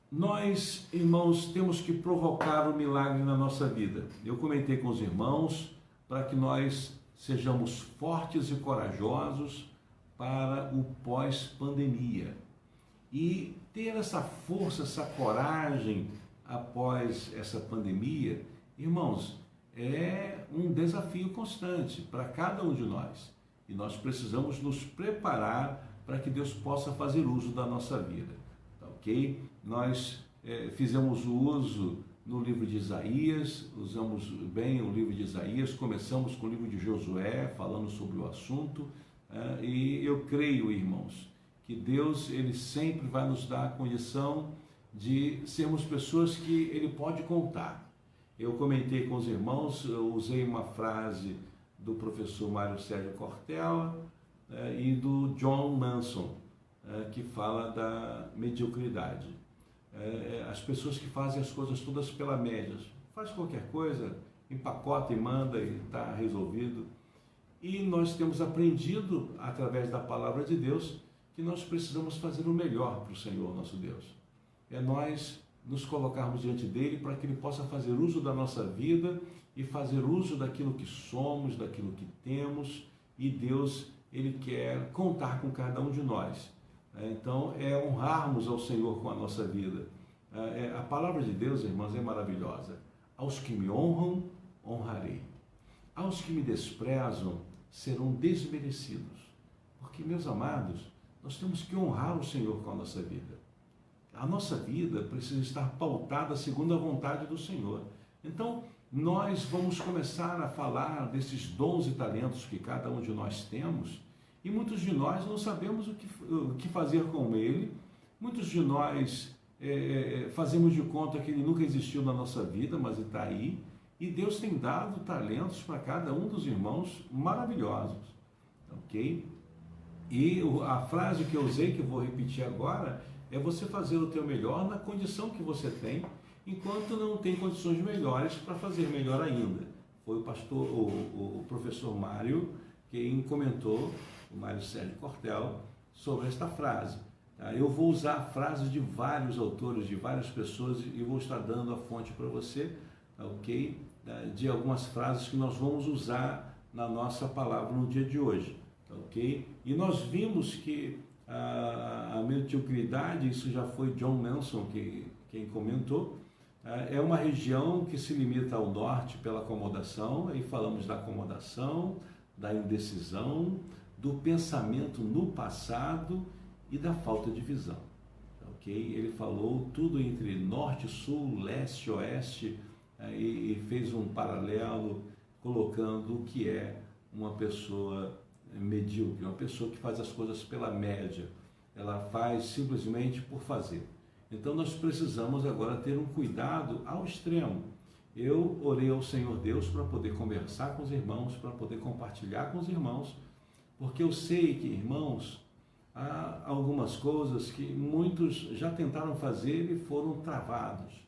Nós, irmãos, temos que provocar o milagre na nossa vida. Eu comentei com os irmãos para que nós sejamos fortes e corajosos para o pós-pandemia. E ter essa força, essa coragem após essa pandemia, irmãos, é um desafio constante para cada um de nós. E nós precisamos nos preparar para que Deus possa fazer uso da nossa vida. Tá ok? Nós fizemos o uso no livro de Isaías, usamos bem o livro de Isaías, começamos com o livro de Josué, falando sobre o assunto, e eu creio, irmãos, que Deus ele sempre vai nos dar a condição de sermos pessoas que Ele pode contar. Eu comentei com os irmãos, eu usei uma frase do professor Mário Sérgio Cortella e do John Manson, que fala da mediocridade. As pessoas que fazem as coisas todas pela média, faz qualquer coisa, empacota e manda e está resolvido. E nós temos aprendido, através da palavra de Deus, que nós precisamos fazer o melhor para o Senhor, nosso Deus. É nós nos colocarmos diante dele para que ele possa fazer uso da nossa vida e fazer uso daquilo que somos, daquilo que temos, e Deus, ele quer contar com cada um de nós. Então, é honrarmos ao Senhor com a nossa vida. A palavra de Deus, irmãos, é maravilhosa. Aos que me honram, honrarei. Aos que me desprezam, serão desmerecidos. Porque, meus amados, nós temos que honrar o Senhor com a nossa vida. A nossa vida precisa estar pautada segundo a vontade do Senhor. Então, nós vamos começar a falar desses dons e talentos que cada um de nós temos, e muitos de nós não sabemos o que fazer com ele. Muitos de nós fazemos de conta que ele nunca existiu na nossa vida, mas ele está aí. E Deus tem dado talentos para cada um dos irmãos maravilhosos. Ok? E a frase que eu usei, que eu vou repetir agora, é você fazer o teu melhor na condição que você tem, enquanto não tem condições melhores para fazer melhor ainda. Foi o professor Mário quem comentou, o Mário Sérgio Cortella, sobre esta frase. Eu vou usar a frase de vários autores, de várias pessoas, e vou estar dando a fonte para você, ok? De algumas frases que nós vamos usar na nossa palavra no dia de hoje, ok? E nós vimos que a mediocridade, isso já foi John Manson quem comentou, é uma região que se limita ao norte pela acomodação. Aí falamos da acomodação, da indecisão, do pensamento no passado e da falta de visão. Ok? Ele falou tudo entre norte, sul, leste, oeste, e fez um paralelo colocando o que é uma pessoa medíocre, uma pessoa que faz as coisas pela média. Ela faz simplesmente por fazer. Então nós precisamos agora ter um cuidado ao extremo. Eu orei ao Senhor Deus para poder conversar com os irmãos, para poder compartilhar com os irmãos, porque eu sei que, irmãos, há algumas coisas que muitos já tentaram fazer e foram travados.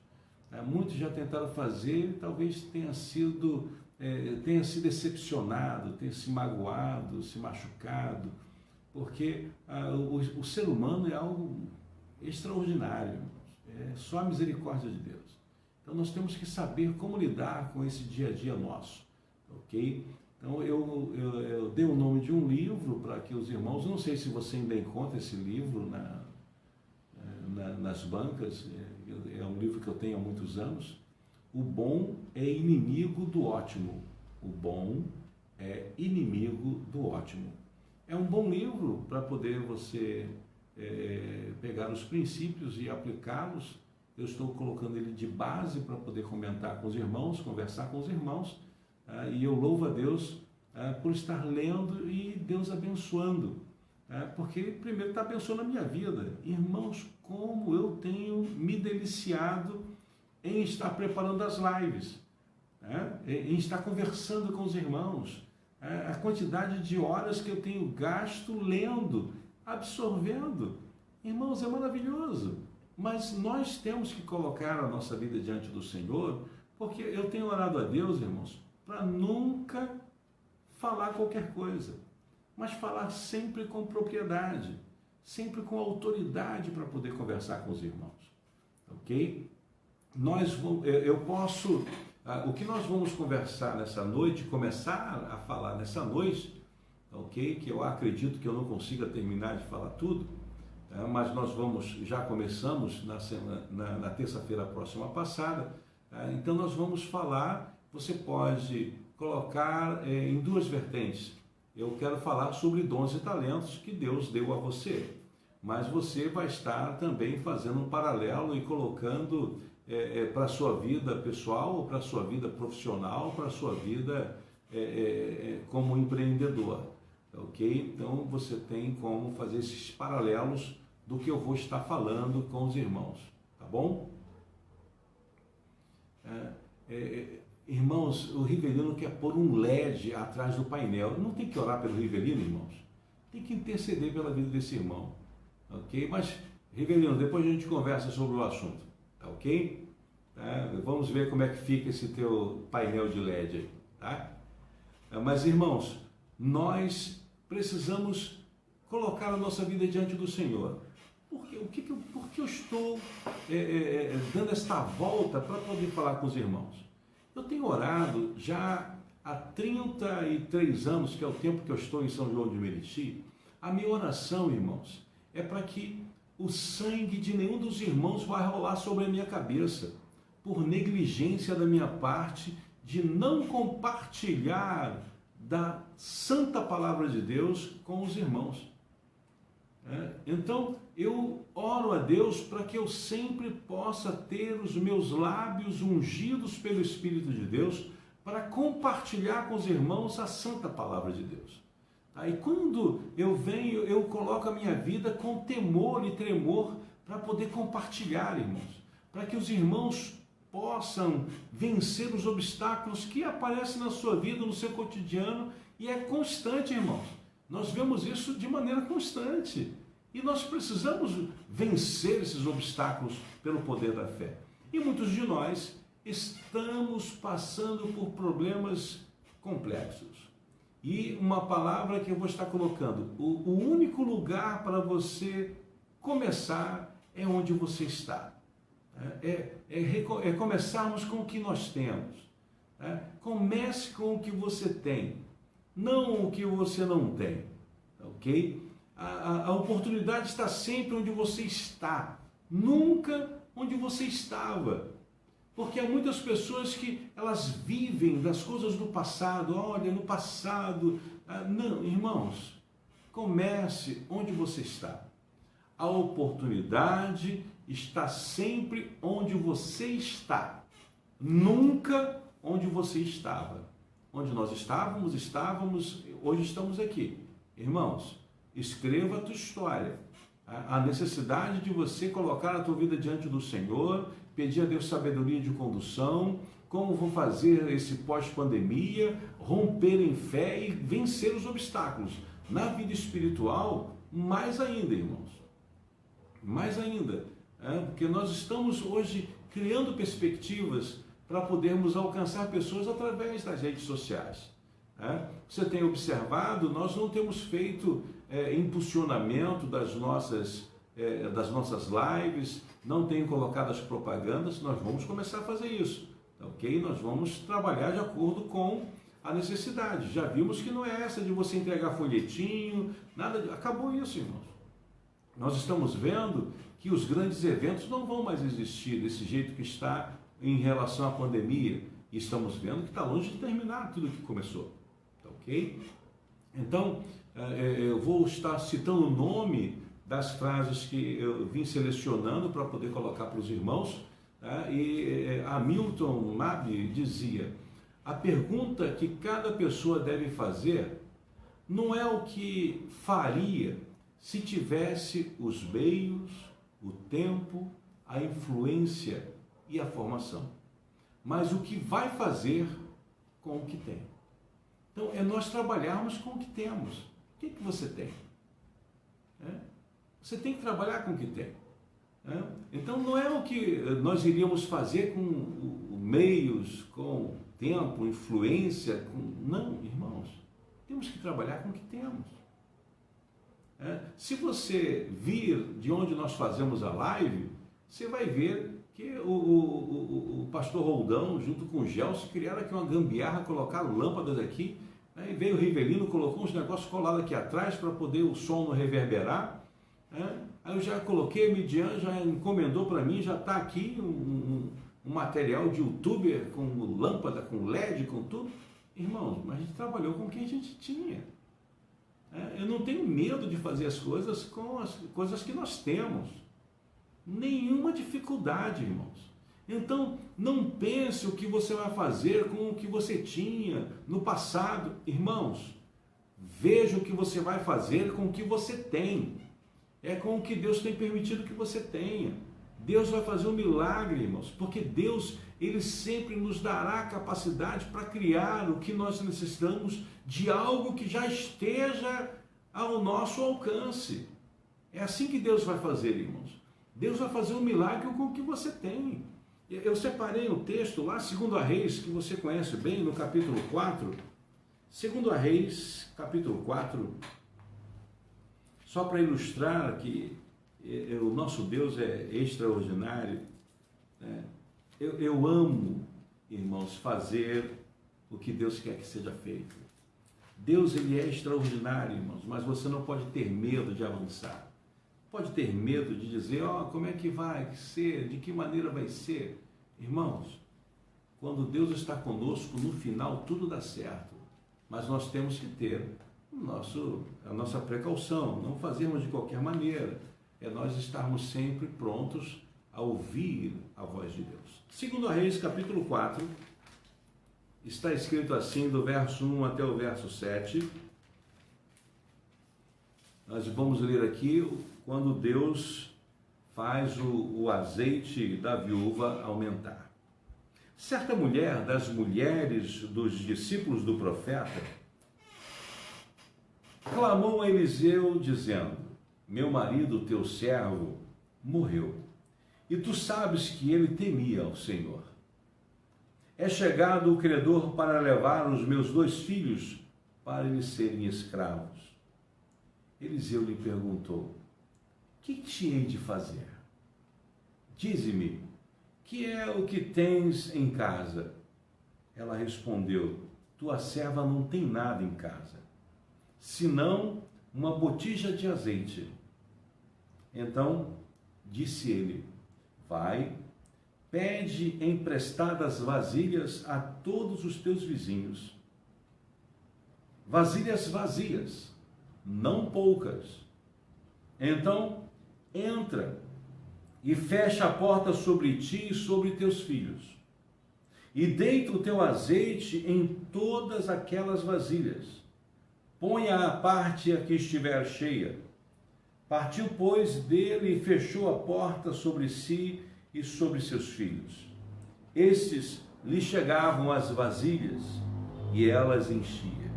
Muitos já tentaram fazer e talvez tenha se decepcionado, tenha se magoado, se machucado, porque o ser humano é algo extraordinário, é só a misericórdia de Deus. Então nós temos que saber como lidar com esse dia a dia nosso, ok? Então eu dei o nome de um livro para que os irmãos, não sei se você ainda encontra esse livro nas bancas, é um livro que eu tenho há muitos anos. O bom é inimigo do ótimo. O bom é inimigo do ótimo. É um bom livro para poder você pegar os princípios e aplicá-los. Eu estou colocando ele de base para poder comentar com os irmãos, conversar com os irmãos, e eu louvo a Deus por estar lendo e Deus abençoando, porque ele primeiro está abençoando a minha vida. Irmãos, como eu tenho me deliciado em estar preparando as lives, em estar conversando com os irmãos, a quantidade de horas que eu tenho gasto lendo, absorvendo. Irmãos, é maravilhoso, mas nós temos que colocar a nossa vida diante do Senhor, porque eu tenho orado a Deus, irmãos, para nunca falar qualquer coisa, mas falar sempre com propriedade, sempre com autoridade para poder conversar com os irmãos. ok? O que nós vamos conversar nessa noite, começar a falar nessa noite, ok? Que eu acredito que eu não consiga terminar de falar tudo, mas já começamos na terça-feira próxima passada, então nós vamos falar, você pode colocar em duas vertentes. Eu quero falar sobre dons e talentos que Deus deu a você, mas você vai estar também fazendo um paralelo e colocando para a sua vida pessoal, ou para a sua vida profissional, para a sua vida como empreendedor, ok? Então você tem como fazer esses paralelos do que eu vou estar falando com os irmãos, tá bom? Irmãos, o Rivelino quer pôr um LED atrás do painel. Não tem que orar pelo Rivelino, irmãos. Tem que interceder pela vida desse irmão, ok? Mas, Rivelino, depois a gente conversa sobre o assunto, tá ok? Vamos ver como é que fica esse teu painel de LED aí, tá? Mas, irmãos, nós precisamos colocar a nossa vida diante do Senhor. Por que eu estou dando esta volta para poder falar com os irmãos? Eu tenho orado já há 33 anos, que é o tempo que eu estou em São João de Meriti. A minha oração, irmãos, é para que o sangue de nenhum dos irmãos vá rolar sobre a minha cabeça, por negligência da minha parte, de não compartilhar da santa palavra de Deus com os irmãos. Então, eu oro a Deus para que eu sempre possa ter os meus lábios ungidos pelo Espírito de Deus para compartilhar com os irmãos a santa palavra de Deus. E quando eu venho, eu coloco a minha vida com temor e tremor para poder compartilhar, irmãos, para que os irmãos possam vencer os obstáculos que aparecem na sua vida, no seu cotidiano, e é constante, irmãos. Nós vemos isso de maneira constante. E nós precisamos vencer esses obstáculos pelo poder da fé. E muitos de nós estamos passando por problemas complexos. E uma palavra que eu vou estar colocando: o único lugar para você começar é onde você está. Começarmos com o que nós temos. Comece com o que você tem, não o que você não tem, ok? A oportunidade está sempre onde você está, nunca onde você estava. Porque há muitas pessoas que elas vivem das coisas do passado. Olha, no passado. Não, irmãos, comece onde você está. A oportunidade está sempre onde você está, nunca onde você estava. Onde nós estávamos, hoje estamos aqui. Irmãos, escreva a tua história. A necessidade de você colocar a tua vida diante do Senhor, pedir a Deus sabedoria de condução, como vou fazer esse pós-pandemia, romper em fé e vencer os obstáculos. Na vida espiritual, mais ainda, irmãos. Mais ainda. Porque nós estamos hoje criando perspectivas para podermos alcançar pessoas através das redes sociais. Você tem observado, nós não temos feito impulsionamento das nossas lives, não tenho colocado as propagandas. Nós vamos começar a fazer isso, ok? Nós vamos trabalhar de acordo com a necessidade. Já vimos que não é essa de você entregar folhetinho, nada, acabou isso, irmãos. Nós estamos vendo que os grandes eventos não vão mais existir desse jeito que está em relação à pandemia, e estamos vendo que está longe de terminar tudo que começou, ok? Então, eu vou estar citando o nome das frases que eu vim selecionando para poder colocar para os irmãos, e Hamilton Mabie dizia: a pergunta que cada pessoa deve fazer não é o que faria se tivesse os meios, o tempo, a influência e a formação, mas o que vai fazer com o que tem. Então, é nós trabalharmos com o que temos. O que você tem? Você tem que trabalhar com o que tem. Então, não é o que nós iríamos fazer com meios, com tempo, influência. Não, irmãos. Temos que trabalhar com o que temos. Se você vir de onde nós fazemos a live, você vai ver que o pastor Roldão, junto com o Gelson, criaram aqui uma gambiarra, colocaram lâmpadas aqui, né? E veio o Rivelino, colocou uns negócios colados aqui atrás para poder o som não reverberar, né? Aí eu já coloquei, a Midian já encomendou para mim, já está aqui um material de youtuber com lâmpada, com LED, com tudo. Irmãos, mas a gente trabalhou com o que a gente tinha. Eu não tenho medo de fazer as coisas com as coisas que nós temos. Nenhuma dificuldade, irmãos. Então, não pense o que você vai fazer com o que você tinha no passado. Irmãos, veja o que você vai fazer com o que você tem. É com o que Deus tem permitido que você tenha. Deus vai fazer um milagre, irmãos, porque Deus, Ele sempre nos dará capacidade para criar o que nós necessitamos de algo que já esteja ao nosso alcance. É assim que Deus vai fazer, irmãos. Deus vai fazer um milagre com o que você tem. Eu separei um texto lá, 2 Reis, que você conhece bem, no capítulo 4. 2 Reis, capítulo 4, só para ilustrar que o nosso Deus é extraordinário, né? Eu amo, irmãos, fazer o que Deus quer que seja feito. Deus, Ele é extraordinário, irmãos, mas você não pode ter medo de avançar. Pode ter medo de dizer, como é que vai ser, de que maneira vai ser. Irmãos, quando Deus está conosco, no final tudo dá certo, mas nós temos que ter a nossa precaução, não fazermos de qualquer maneira. É nós estarmos sempre prontos a ouvir a voz de Deus. 2 Reis, capítulo 4, está escrito assim, do verso 1 até o verso 7. Nós vamos ler aqui quando Deus faz o azeite da viúva aumentar. Certa mulher das mulheres dos discípulos do profeta clamou a Eliseu dizendo: meu marido, teu servo, morreu, e tu sabes que ele temia ao Senhor. É chegado o credor para levar os meus 2 filhos para eles serem escravos. Eliseu lhe perguntou: que te hei de fazer? Dize-me, que é o que tens em casa? Ela respondeu: tua serva não tem nada em casa, senão uma botija de azeite. Então disse ele: vai, pede emprestadas vasilhas a todos os teus vizinhos, vasilhas vazias, não poucas. Então entra e fecha a porta sobre ti e sobre teus filhos, e deita o teu azeite em todas aquelas vasilhas. Ponha à parte a que estiver cheia. Partiu, pois, dele e fechou a porta sobre si e sobre seus filhos. Estes lhe chegavam as vasilhas e elas enchia.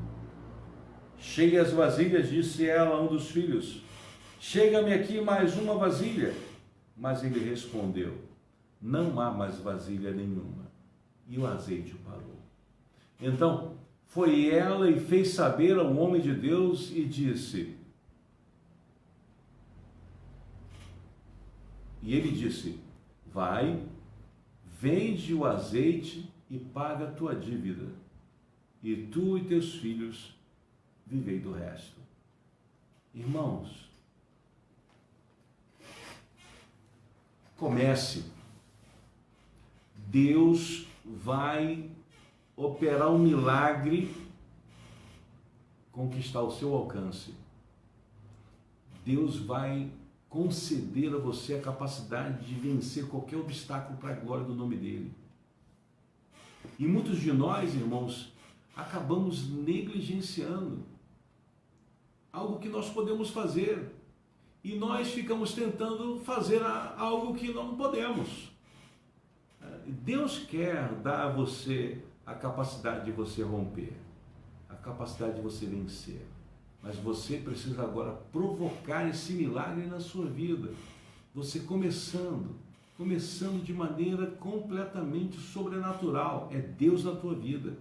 Cheia as vasilhas, disse ela a um dos filhos: chega-me aqui mais uma vasilha. Mas ele respondeu: não há mais vasilha nenhuma. E o azeite parou. Então foi ela e fez saber ao homem de Deus e disse... E ele disse: vai, vende o azeite e paga a tua dívida, e tu e teus filhos vivei do resto. Irmãos, comece. Deus vai operar um milagre com o que está ao seu alcance. Deus vai conceder a você a capacidade de vencer qualquer obstáculo para a glória do nome dele. E muitos de nós, irmãos, acabamos negligenciando algo que nós podemos fazer, e nós ficamos tentando fazer algo que não podemos. Deus quer dar a você a capacidade de você romper, a capacidade de você vencer. Mas você precisa agora provocar esse milagre na sua vida. Você começando de maneira completamente sobrenatural. É Deus na tua vida.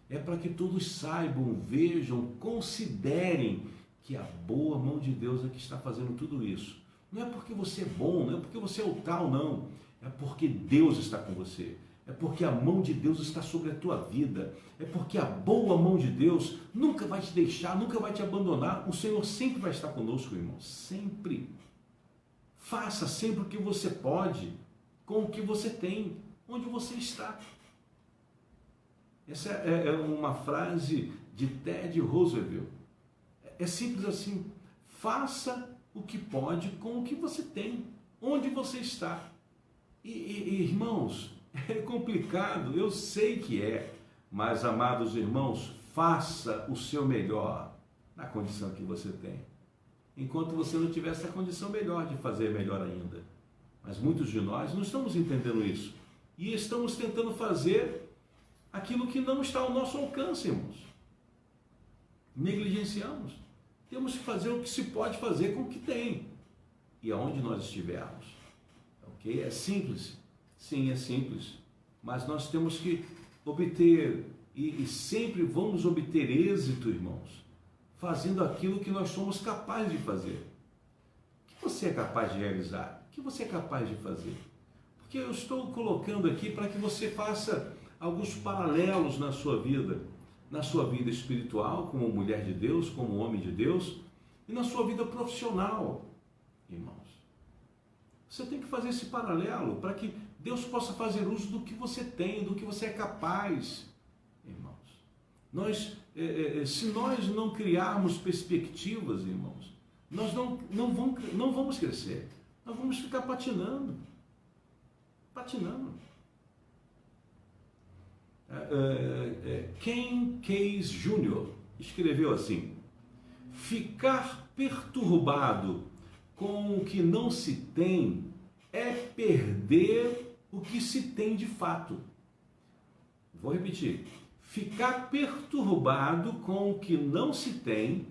É para que todos saibam, vejam, considerem que a boa mão de Deus é que está fazendo tudo isso. Não é porque você é bom, não é porque você é o tal, não. É porque Deus está com você. É porque a mão de Deus está sobre a tua vida. É porque a boa mão de Deus nunca vai te deixar, nunca vai te abandonar. O Senhor sempre vai estar conosco, irmão. Sempre. Faça sempre o que você pode, com o que você tem, onde você está. Essa é uma frase de Teddy Roosevelt. É simples assim. Faça o que pode com o que você tem, onde você está. Irmãos, é complicado, eu sei que é, mas, amados irmãos, faça o seu melhor na condição que você tem. Enquanto você não tiver essa condição melhor de fazer melhor ainda. Mas muitos de nós não estamos entendendo isso. E estamos tentando fazer aquilo que não está ao nosso alcance, irmãos. Negligenciamos. Temos que fazer o que se pode fazer com o que tem. E aonde nós estivermos. Ok? É simples. Sim, é simples. Mas nós temos que obter, e sempre vamos obter êxito, irmãos, fazendo aquilo que nós somos capazes de fazer. O que você é capaz de realizar? O que você é capaz de fazer? Porque eu estou colocando aqui para que você faça alguns paralelos na sua vida espiritual, como mulher de Deus, como homem de Deus, e na sua vida profissional, irmãos. Você tem que fazer esse paralelo para que Deus possa fazer uso do que você tem, do que você é capaz, irmãos. Se nós não criarmos perspectivas, irmãos, nós não vamos crescer. Nós vamos ficar patinando. Ken Case Jr. escreveu assim: ficar perturbado com o que não se tem é perder o que se tem de fato. Vou repetir. Ficar perturbado com o que não se tem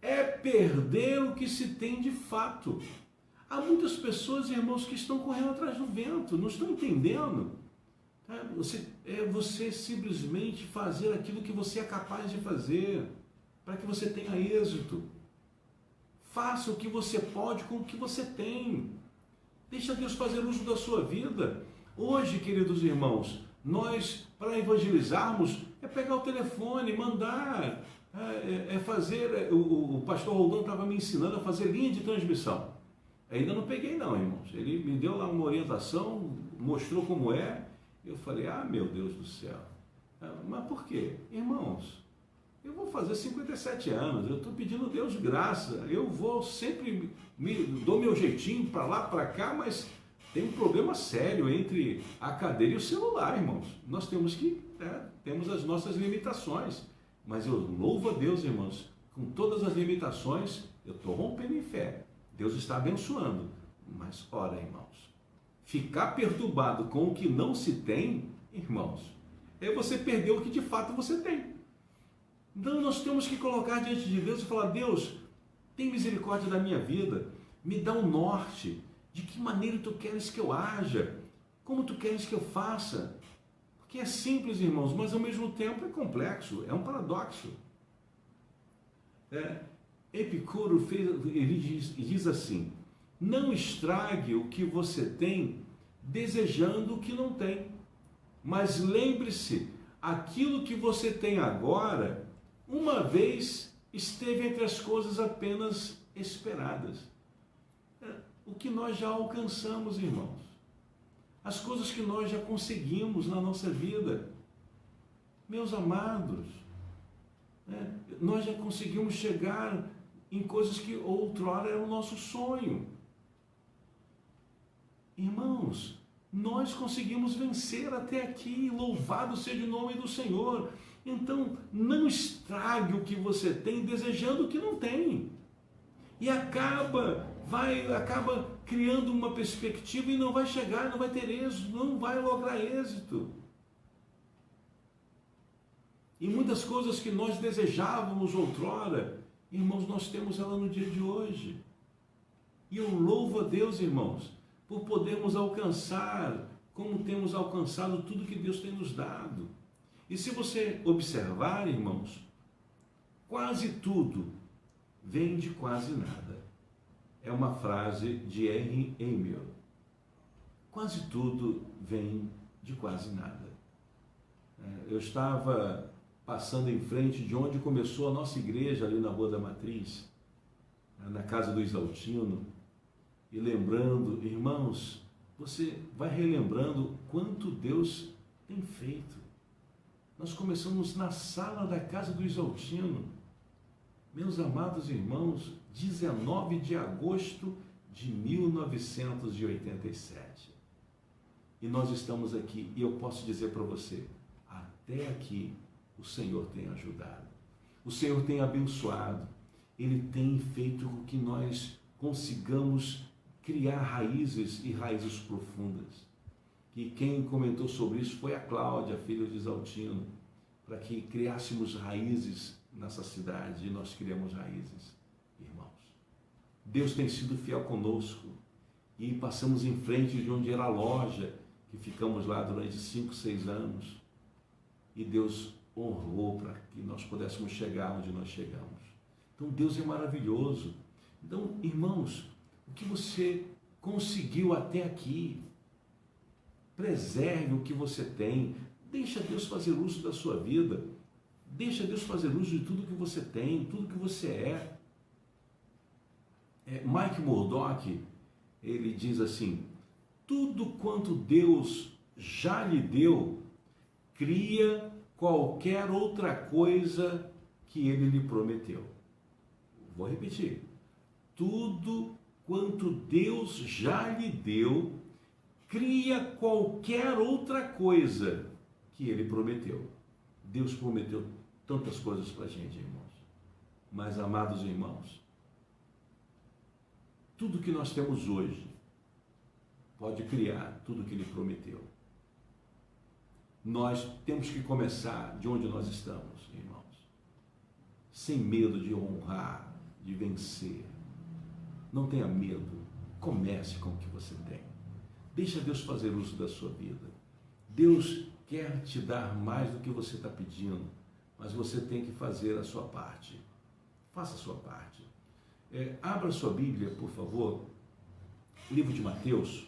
é perder o que se tem de fato. Há muitas pessoas, irmãos, que estão correndo atrás do vento, não estão entendendo. Você simplesmente fazer aquilo que você é capaz de fazer, para que você tenha êxito. Faça o que você pode com o que você tem. Deixa Deus fazer uso da sua vida. Hoje, queridos irmãos, nós, para evangelizarmos, é pegar o telefone, mandar, fazer. O pastor Roldão estava me ensinando a fazer linha de transmissão. Ainda não peguei não, irmãos. Ele me deu lá uma orientação, mostrou como é. Eu falei, meu Deus do céu. Mas por quê? Irmãos, eu vou fazer 57 anos, eu estou pedindo a Deus graça. Eu vou sempre, dou meu jeitinho para lá, para cá, mas tem um problema sério entre a cadeira e o celular, irmãos. Nós temos temos as nossas limitações. Mas eu louvo a Deus, irmãos, com todas as limitações, eu estou rompendo em fé. Deus está abençoando. Mas, ora, irmãos, ficar perturbado com o que não se tem, irmãos, é você perder o que de fato você tem. Então, nós temos que colocar diante de Deus e falar: Deus, tem misericórdia da minha vida, me dá um norte, de que maneira tu queres que eu haja, como tu queres que eu faça. Porque é simples, irmãos, mas ao mesmo tempo é complexo, é um paradoxo. Epicuro ele diz assim: não estrague o que você tem desejando o que não tem, mas lembre-se, aquilo que você tem agora, uma vez esteve entre as coisas apenas esperadas. O que nós já alcançamos, irmãos, as coisas que nós já conseguimos na nossa vida, meus amados, nós já conseguimos chegar em coisas que outrora era o nosso sonho. Irmãos, nós conseguimos vencer até aqui, louvado seja o nome do Senhor. Então, não estrague o que você tem desejando o que não tem. E acaba criando uma perspectiva e não vai chegar, não vai ter êxito, não vai lograr êxito. E muitas coisas que nós desejávamos outrora, irmãos, nós temos ela no dia de hoje. E eu louvo a Deus, irmãos, por podermos alcançar, como temos alcançado tudo que Deus tem nos dado. E se você observar, irmãos, quase tudo vem de quase nada. é uma frase de Henry Emil. Quase tudo vem de quase nada. Eu estava passando em frente de onde começou a nossa igreja, ali na Rua da Matriz, na casa do Isaltino, e lembrando, irmãos, você vai relembrando quanto Deus tem feito. Nós começamos na sala da casa do Isaltino, meus amados irmãos, 19 de agosto de 1987. E nós estamos aqui, e eu posso dizer para você, até aqui o Senhor tem ajudado, o Senhor tem abençoado, Ele tem feito com que nós consigamos criar raízes e raízes profundas. E quem comentou sobre isso foi a Cláudia, filha de Isaltino, para que criássemos raízes nessa cidade, e nós criamos raízes, irmãos. Deus tem sido fiel conosco, e passamos em frente de onde era a loja, que ficamos lá durante 5, 6 anos, e Deus honrou para que nós pudéssemos chegar onde nós chegamos. Então Deus é maravilhoso. Então, irmãos, o que você conseguiu até aqui, preserve o que você tem, deixa Deus fazer uso da sua vida, deixa Deus fazer uso de tudo que você tem, tudo que você é. Mike Murdock, ele diz assim: tudo quanto Deus já lhe deu, cria qualquer outra coisa que Ele lhe prometeu. Vou repetir. Tudo quanto Deus já lhe deu, cria qualquer outra coisa que Ele prometeu. Deus prometeu tantas coisas para a gente, irmãos. Mas, amados irmãos, tudo que nós temos hoje pode criar tudo que Ele prometeu. Nós temos que começar de onde nós estamos, irmãos, sem medo de honrar, de vencer. Não tenha medo, comece com o que você tem. Deixa Deus fazer uso da sua vida. Deus quer te dar mais do que você está pedindo, mas você tem que fazer a sua parte. Faça a sua parte. Abra sua Bíblia, por favor, livro de Mateus.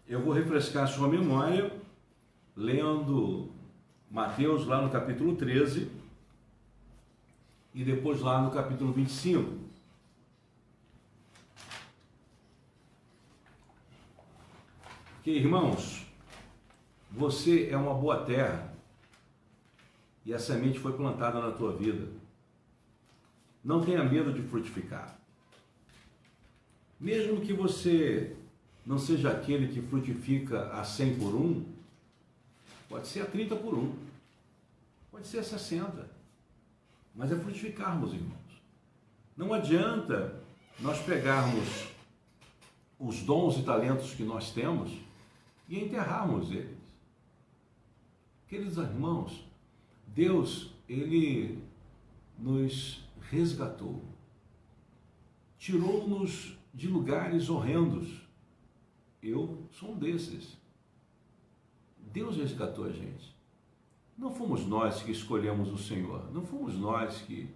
Eu vou refrescar a sua memória lendo Mateus lá no capítulo 13 e depois lá no capítulo 25. Porque, irmãos, você é uma boa terra e a semente foi plantada na tua vida. Não tenha medo de frutificar. Mesmo que você não seja aquele que frutifica a 100 por 1, pode ser a 30 por 1, pode ser a 60, mas é frutificarmos, irmãos. Não adianta nós pegarmos os dons e talentos que nós temos e enterrarmos eles. Queridos irmãos, Deus, Ele nos resgatou, tirou-nos de lugares horrendos. Eu sou um desses. Deus resgatou a gente. Não fomos nós que escolhemos o Senhor. Não fomos nós que,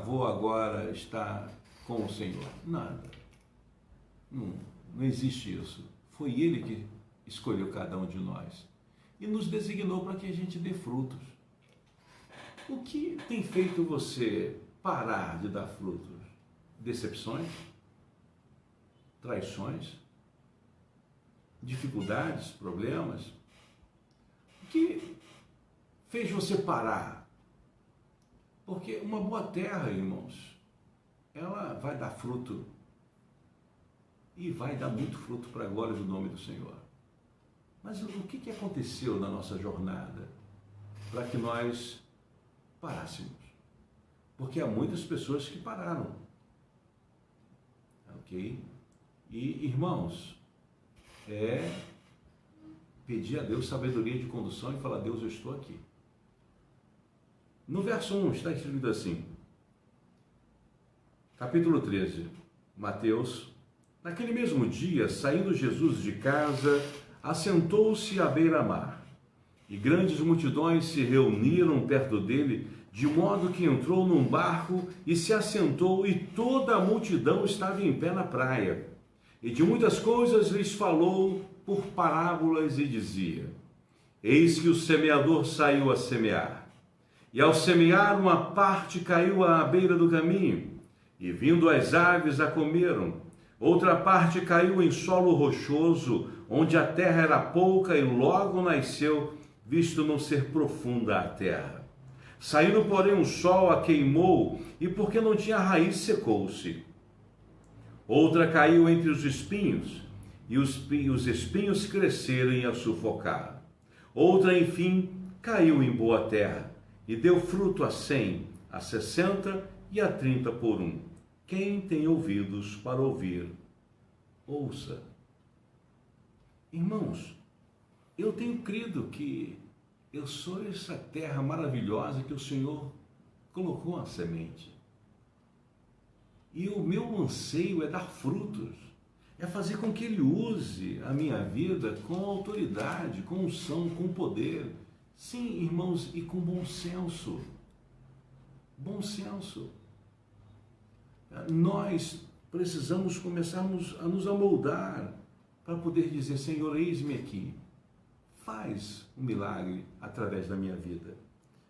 vou agora estar com o Senhor. Nada. Não existe isso. Foi Ele que escolheu cada um de nós. E nos designou para que a gente dê frutos. O que tem feito você parar de dar frutos? Decepções? Traições? Dificuldades, problemas? O que fez você parar? Porque uma boa terra, irmãos, ela vai dar fruto e vai dar muito fruto para a glória do nome do Senhor. Mas o que aconteceu na nossa jornada para que nós parássemos? Porque há muitas pessoas que pararam, ok? E, irmãos, pedir a Deus sabedoria de condução e falar: Deus, eu estou aqui. No verso 1 está escrito assim, capítulo 13, Mateus: naquele mesmo dia, saindo Jesus de casa, assentou-se à beira-mar, e grandes multidões se reuniram perto dele, de modo que entrou num barco e se assentou, e toda a multidão estava em pé na praia. E de muitas coisas lhes falou por parábolas e dizia: Eis que o semeador saiu a semear. E ao semear, uma parte caiu à beira do caminho, e vindo as aves a comeram. Outra parte caiu em solo rochoso, onde a terra era pouca, e logo nasceu, visto não ser profunda a terra. Saindo, porém, o sol a queimou, e porque não tinha raiz, secou-se. Outra caiu entre os espinhos, e os espinhos cresceram e a sufocaram. Outra, enfim, caiu em boa terra, e deu fruto a 100, a 60 e a 30 por um. Quem tem ouvidos para ouvir, ouça. Irmãos, eu tenho crido que eu sou essa terra maravilhosa que o Senhor colocou a semente. E o meu anseio é dar frutos, é fazer com que Ele use a minha vida com autoridade, com unção, com poder. Sim, irmãos, e com bom senso. Bom senso. Nós precisamos começarmos a nos amoldar para poder dizer: Senhor, eis-me aqui. Faz um milagre através da minha vida.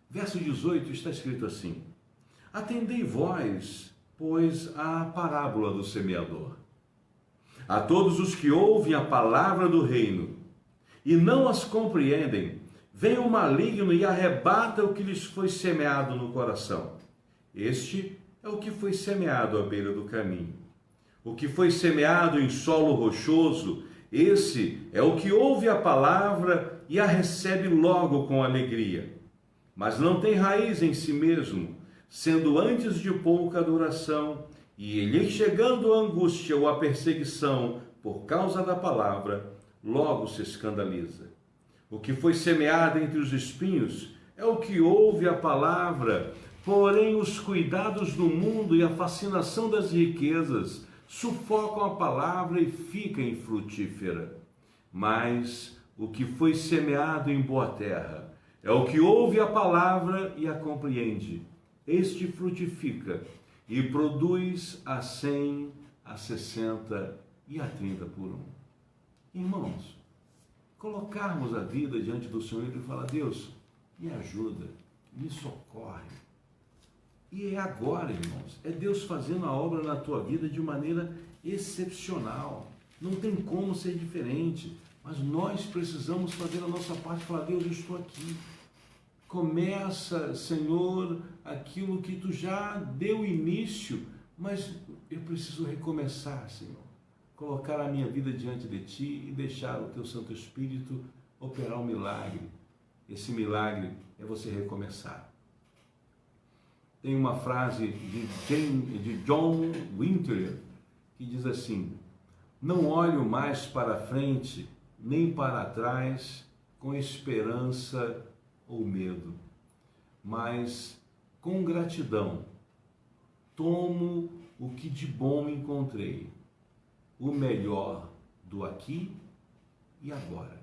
Verso 18 está escrito assim: Atendei vós, pois, à parábola do semeador. A todos os que ouvem a palavra do reino e não as compreendem, vem o maligno e arrebata o que lhes foi semeado no coração. Este é o que foi semeado à beira do caminho. O que foi semeado em solo rochoso, esse é o que ouve a palavra e a recebe logo com alegria, mas não tem raiz em si mesmo, sendo antes de pouca duração, e ele, chegando a angústia ou a perseguição por causa da palavra, logo se escandaliza. O que foi semeado entre os espinhos é o que ouve a palavra, porém os cuidados do mundo e a fascinação das riquezas sufocam a palavra e fica infrutífera. Mas o que foi semeado em boa terra é o que ouve a palavra e a compreende. Este frutifica e produz a 100, a 60 e a 30 por um. Irmãos, colocarmos a vida diante do Senhor e falar: Deus, me ajuda, me socorre. E é agora, irmãos, é Deus fazendo a obra na tua vida de maneira excepcional. Não tem como ser diferente, mas nós precisamos fazer a nossa parte e falar: Deus, eu estou aqui. Começa, Senhor, aquilo que tu já deu início, mas eu preciso recomeçar, Senhor. Colocar a minha vida diante de Ti e deixar o Teu Santo Espírito operar um milagre. Esse milagre é você recomeçar. Tem uma frase de John Winter que diz assim: não olho mais para frente nem para trás com esperança ou medo, mas com gratidão tomo o que de bom encontrei, o melhor do aqui e agora.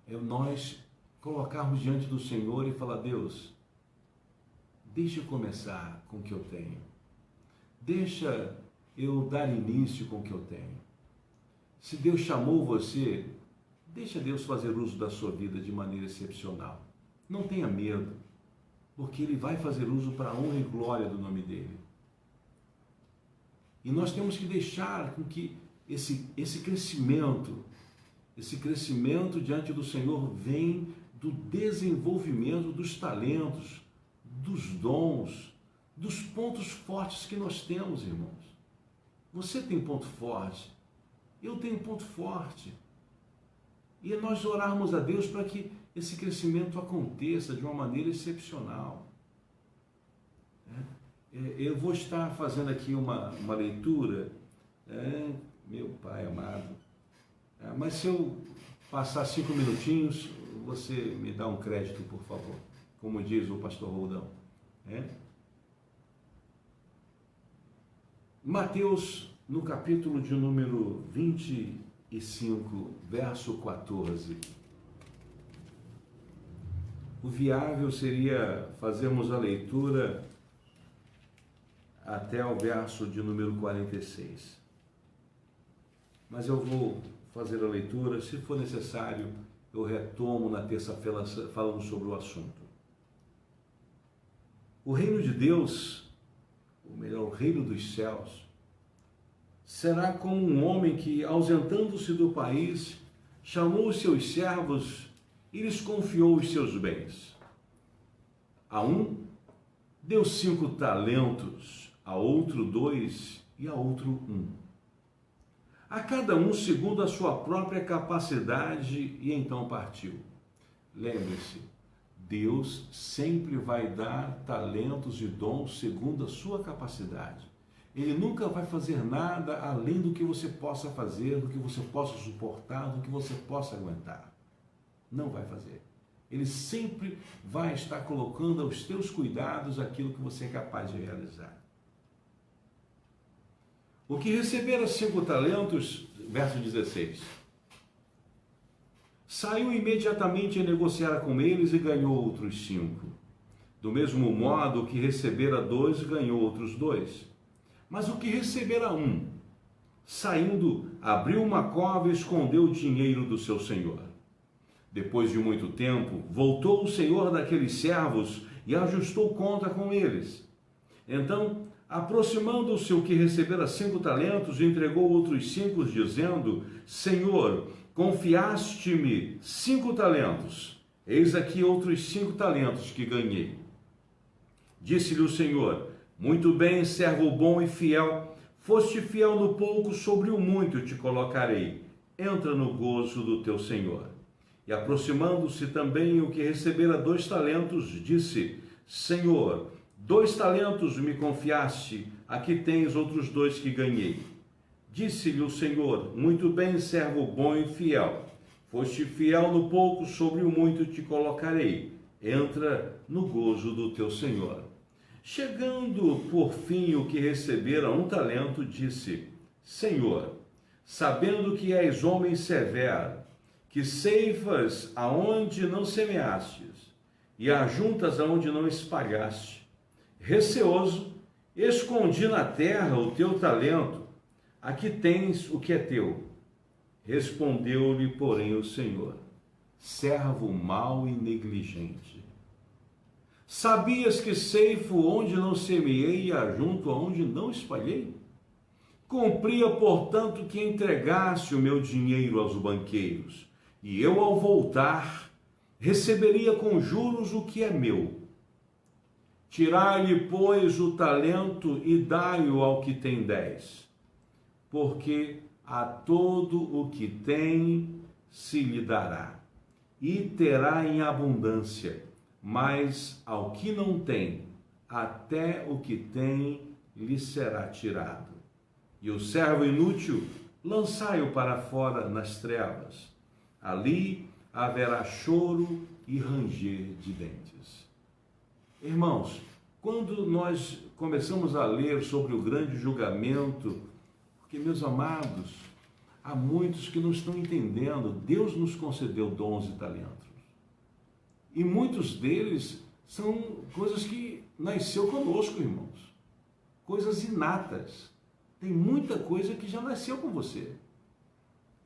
É nós colocarmos diante do Senhor e falar: Deus, deixa eu começar com o que eu tenho, deixa eu dar início com o que eu tenho. Se Deus chamou você, deixa Deus fazer uso da sua vida de maneira excepcional. Não tenha medo, porque Ele vai fazer uso para a honra e glória do nome dEle. E nós temos que deixar com que esse crescimento diante do Senhor vem do desenvolvimento dos talentos, dos dons, dos pontos fortes que nós temos, irmãos. Você tem ponto forte, eu tenho ponto forte. E nós orarmos a Deus para que esse crescimento aconteça de uma maneira excepcional. Eu vou estar fazendo aqui uma leitura, meu Pai amado, mas se eu passar 5 minutinhos, você me dá um crédito, por favor, como diz o pastor Roldão. Mateus, no capítulo de número 21, verso 14. O viável seria fazermos a leitura até o verso de número 46. Mas eu vou fazer a leitura, se for necessário, eu retomo na terça-feira falando sobre o assunto. O reino de Deus, ou melhor, o reino dos céus, será como um homem que, ausentando-se do país, chamou os seus servos e lhes confiou os seus bens. A um deu 5 talentos, a outro 2 e a outro 1. A cada um segundo a sua própria capacidade, e então partiu. Lembre-se, Deus sempre vai dar talentos e dons segundo a sua capacidade. Ele nunca vai fazer nada além do que você possa fazer, do que você possa suportar, do que você possa aguentar. Não vai fazer. Ele sempre vai estar colocando aos teus cuidados aquilo que você é capaz de realizar. O que recebera 5 talentos, verso 16, saiu imediatamente a negociar com eles e ganhou outros 5. Do mesmo modo, o que recebera 2 ganhou outros 2. Mas o que recebera 1, saindo, abriu uma cova e escondeu o dinheiro do seu senhor. Depois de muito tempo, voltou o senhor daqueles servos e ajustou conta com eles. Então, aproximando-se o que recebera 5 talentos, entregou outros 5, dizendo: Senhor, confiaste-me 5 talentos, eis aqui outros 5 talentos que ganhei. Disse-lhe o Senhor: muito bem, servo bom e fiel, foste fiel no pouco, sobre o muito te colocarei, entra no gozo do teu Senhor. E aproximando-se também o que recebera 2 talentos, disse: Senhor, 2 talentos me confiaste, aqui tens outros 2 que ganhei. Disse-lhe o Senhor: muito bem, servo bom e fiel, foste fiel no pouco, sobre o muito te colocarei, entra no gozo do teu Senhor. Chegando por fim o que recebera 1 talento, disse: Senhor, sabendo que és homem severo, que ceifas aonde não semeastes, e ajuntas aonde não espalhaste, receoso, escondi na terra o teu talento, aqui tens o que é teu. Respondeu-lhe, porém, o Senhor: servo mau e negligente. Sabias que ceifo onde não semeei e ajunto aonde não espalhei? Cumpria, portanto, que entregasse o meu dinheiro aos banqueiros, e eu, ao voltar, receberia com juros o que é meu. Tirai-lhe, pois, o talento e dai-o ao que tem 10, porque a todo o que tem se lhe dará, e terá em abundância, mas ao que não tem, até o que tem lhe será tirado. E o servo inútil, lançai-o para fora nas trevas. Ali haverá choro e ranger de dentes. Irmãos, quando nós começamos a ler sobre o grande julgamento, porque, meus amados, há muitos que não estão entendendo, Deus nos concedeu dons e talentos. E muitos deles são coisas que nasceu conosco, irmãos. Coisas inatas. Tem muita coisa que já nasceu com você.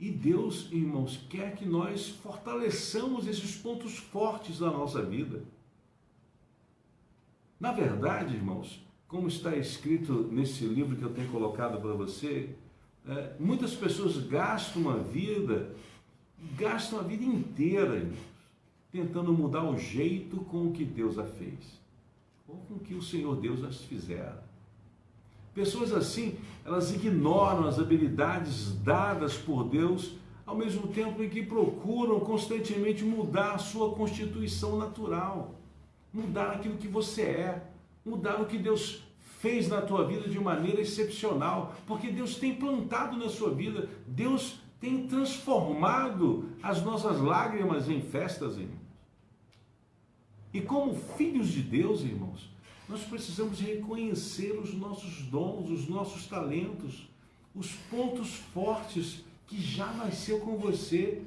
E Deus, irmãos, quer que nós fortaleçamos esses pontos fortes da nossa vida. Na verdade, irmãos, como está escrito nesse livro que eu tenho colocado para você, muitas pessoas gastam a vida inteira, irmãos, tentando mudar o jeito com que Deus a fez, ou com que o Senhor Deus as fizera. Pessoas assim, elas ignoram as habilidades dadas por Deus, ao mesmo tempo em que procuram constantemente mudar a sua constituição natural, mudar aquilo que você é, mudar o que Deus fez na tua vida de maneira excepcional, porque Deus tem plantado na sua vida, Deus tem transformado as nossas lágrimas em festas, irmãos. E como filhos de Deus, irmãos, nós precisamos reconhecer os nossos dons, os nossos talentos, os pontos fortes que já nasceu com você.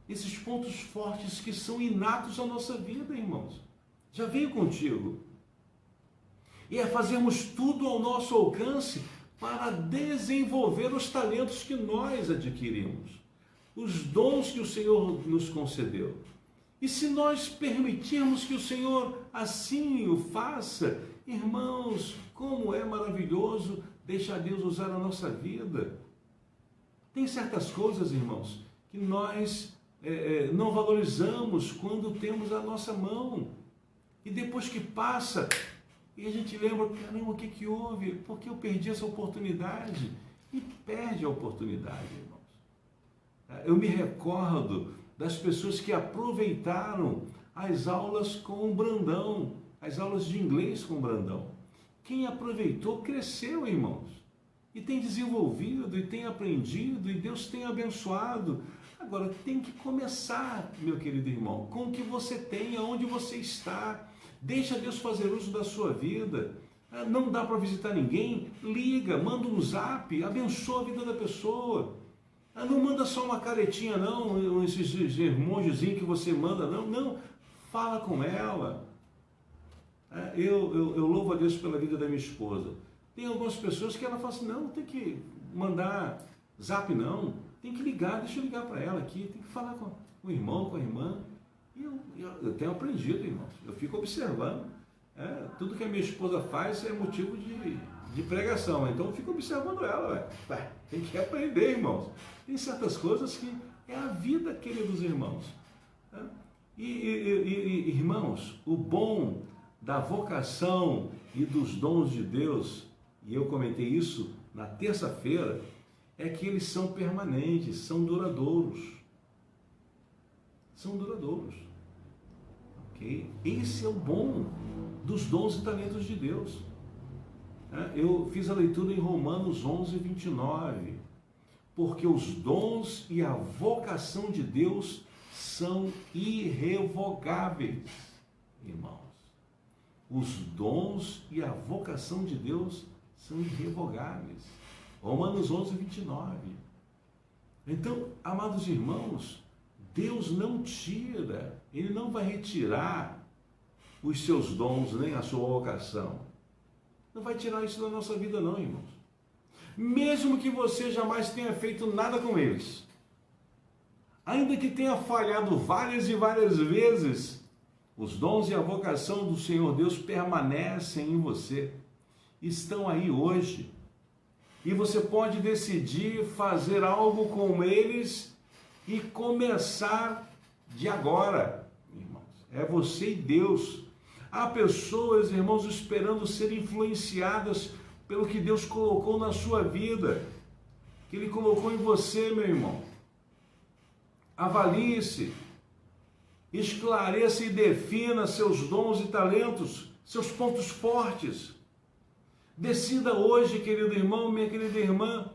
Esses pontos fortes que são inatos à nossa vida, irmãos. Já veio contigo. E é fazermos tudo ao nosso alcance para desenvolver os talentos que nós adquirimos, os dons que o Senhor nos concedeu. E se nós permitirmos que o Senhor assim o faça, irmãos, como é maravilhoso deixar Deus usar a nossa vida. Tem certas coisas, irmãos, que nós não valorizamos quando temos a nossa mão. E depois que passa, e a gente lembra, caramba, o que houve? Porque eu perdi essa oportunidade. E perde a oportunidade, irmãos. Eu me recordo das pessoas que aproveitaram as aulas com o Brandão, as aulas de inglês com o Brandão. Quem aproveitou cresceu, irmãos, e tem desenvolvido, e tem aprendido, e Deus tem abençoado. Agora, tem que começar, meu querido irmão, com o que você tem, aonde você está. Deixa Deus fazer uso da sua vida. Não dá para visitar ninguém? Liga, manda um zap, abençoa a vida da pessoa. Não manda só uma caretinha, não, esses emojizinhos que você manda, não, fala com ela. Eu louvo a Deus pela vida da minha esposa. Tem algumas pessoas que ela fala assim, não tem que mandar zap não, tem que ligar, deixa eu ligar para ela aqui, tem que falar com o irmão, com a irmã. E eu tenho aprendido, irmãos, eu fico observando. Tudo que a minha esposa faz é motivo de pregação, então eu fico observando ela. Tem que aprender, irmãos. Tem certas coisas que é a vida, queridos irmãos. Irmãos, o bom da vocação e dos dons de Deus, e eu comentei isso na terça-feira, é que eles são permanentes, são duradouros. São duradouros. Ok? Esse é o bom dos dons e talentos de Deus. Eu fiz a leitura em Romanos 11, 29. Porque os dons e a vocação de Deus são irrevogáveis, irmãos. Os dons e a vocação de Deus são irrevogáveis. Romanos 11, 29. Então, amados irmãos, Deus não tira, Ele não vai retirar os seus dons, nem a sua vocação. Não vai tirar isso da nossa vida não, irmãos. Mesmo que você jamais tenha feito nada com eles, ainda que tenha falhado várias e várias vezes, os dons e a vocação do Senhor Deus permanecem em você, estão aí hoje, e você pode decidir fazer algo com eles e começar de agora, irmãos. É você e Deus. Há pessoas, irmãos, esperando ser influenciadas pelo que Deus colocou na sua vida, que Ele colocou em você, meu irmão. Avalie-se, esclareça e defina seus dons e talentos, seus pontos fortes. Decida hoje, querido irmão, minha querida irmã,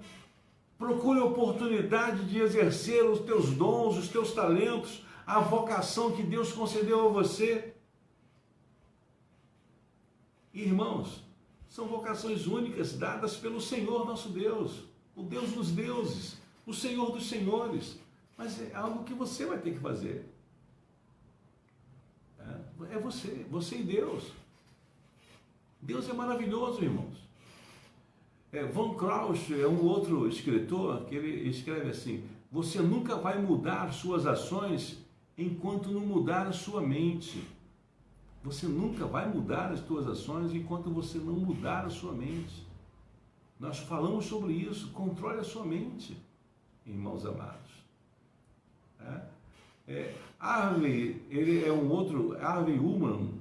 procure a oportunidade de exercer os teus dons, os teus talentos, a vocação que Deus concedeu a você. Irmãos, são vocações únicas dadas pelo Senhor nosso Deus, o Deus dos deuses, o Senhor dos senhores, mas é algo que você vai ter que fazer. É você e Deus. Deus é maravilhoso, irmãos. Von Krauss é um outro escritor que ele escreve assim: você nunca vai mudar suas ações enquanto não mudar a sua mente. Você nunca vai mudar as suas ações enquanto você não mudar a sua mente. Nós falamos sobre isso. Controle a sua mente, irmãos amados. Harvey, ele é um outro, Harvey Ullman,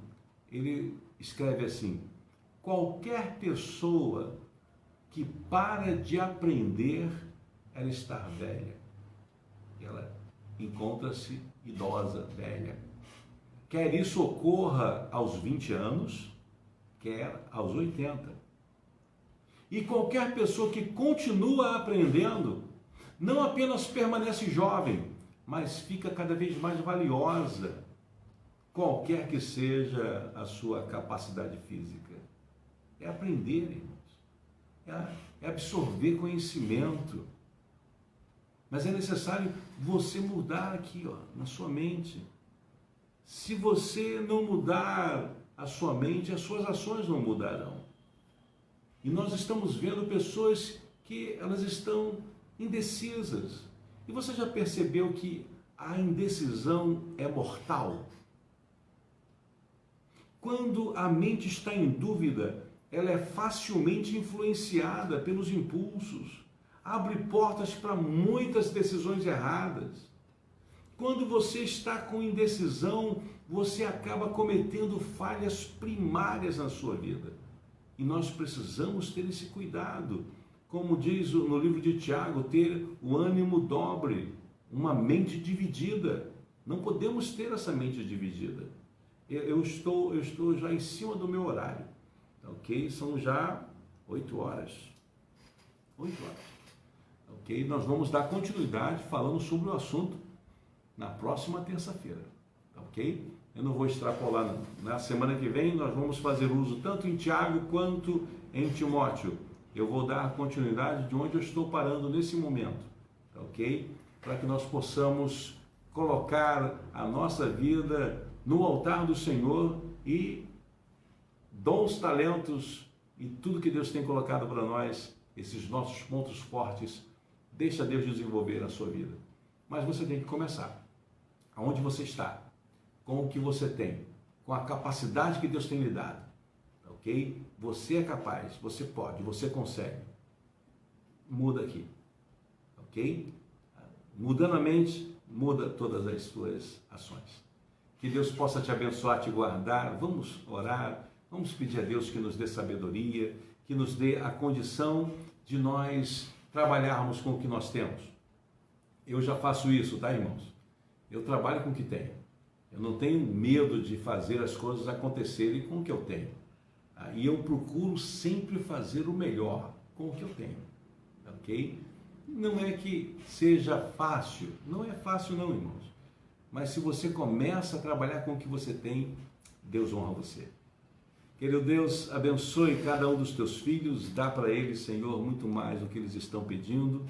ele escreve assim: qualquer pessoa que para de aprender, ela está velha. Ela encontra-se idosa, velha. Quer isso ocorra aos 20 anos, quer aos 80. E qualquer pessoa que continua aprendendo, não apenas permanece jovem, mas fica cada vez mais valiosa, qualquer que seja a sua capacidade física. É aprender, irmãos. É absorver conhecimento. Mas é necessário você mudar aqui, ó, na sua mente. Se você não mudar a sua mente, as suas ações não mudarão. E nós estamos vendo pessoas que elas estão indecisas. E você já percebeu que a indecisão é mortal? Quando a mente está em dúvida, ela é facilmente influenciada pelos impulsos, abre portas para muitas decisões erradas. Quando você está com indecisão, você acaba cometendo falhas primárias na sua vida. E nós precisamos ter esse cuidado. Como diz no livro de Tiago, ter o ânimo dobre, uma mente dividida. Não podemos ter essa mente dividida. Eu estou já em cima do meu horário, ok? São já 8 horas. 8 horas, ok? Nós vamos dar continuidade falando sobre o assunto na próxima terça-feira, ok? Eu não vou extrapolar, não. Na semana que vem nós vamos fazer uso tanto em Tiago quanto em Timóteo. Eu vou dar continuidade de onde eu estou parando nesse momento, ok? Para que nós possamos colocar a nossa vida no altar do Senhor e dons, talentos e tudo que Deus tem colocado para nós, esses nossos pontos fortes, deixa Deus desenvolver na sua vida. Mas você tem que começar. Aonde você está? Com o que você tem? Com a capacidade que Deus tem lhe dado. Ok? Você é capaz, você pode, você consegue. Muda aqui. Ok? Mudando a mente, muda todas as suas ações. Que Deus possa te abençoar, te guardar. Vamos orar, vamos pedir a Deus que nos dê sabedoria, que nos dê a condição de nós trabalharmos com o que nós temos. Eu já faço isso, tá, irmãos? Eu trabalho com o que tenho. Eu não tenho medo de fazer as coisas acontecerem com o que eu tenho. E eu procuro sempre fazer o melhor com o que eu tenho. Ok? Não é que seja fácil. Não é fácil não, irmãos. Mas se você começa a trabalhar com o que você tem, Deus honra você. Querido Deus, abençoe cada um dos teus filhos, dá para eles, Senhor, muito mais do que eles estão pedindo.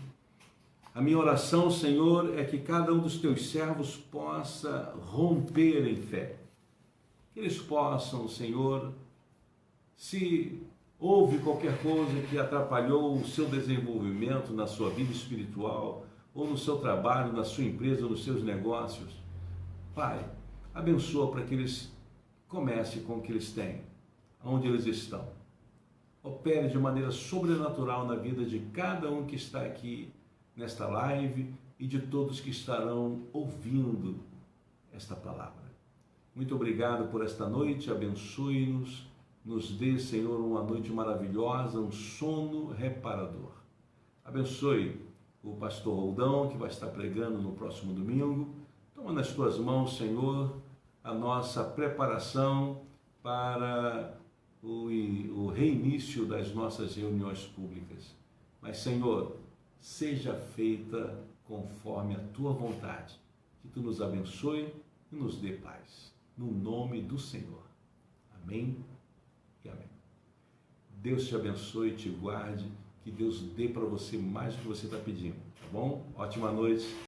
A minha oração, Senhor, é que cada um dos teus servos possa romper em fé. Que eles possam, Senhor, se houve qualquer coisa que atrapalhou o seu desenvolvimento na sua vida espiritual, ou no seu trabalho, na sua empresa, nos seus negócios, Pai, abençoa para que eles comecem com o que eles têm, onde eles estão. Opere de maneira sobrenatural na vida de cada um que está aqui nesta live e de todos que estarão ouvindo esta palavra. Muito obrigado por esta noite, abençoe-nos, nos dê, Senhor, uma noite maravilhosa, um sono reparador. Abençoe o pastor Roldão, que vai estar pregando no próximo domingo. Toma nas tuas mãos, Senhor, a nossa preparação para o reinício das nossas reuniões públicas. Mas, Senhor, seja feita conforme a tua vontade. Que tu nos abençoe e nos dê paz. No nome do Senhor. Amém e amém. Deus te abençoe e te guarde. Que Deus dê para você mais do que você está pedindo. Tá bom? Ótima noite.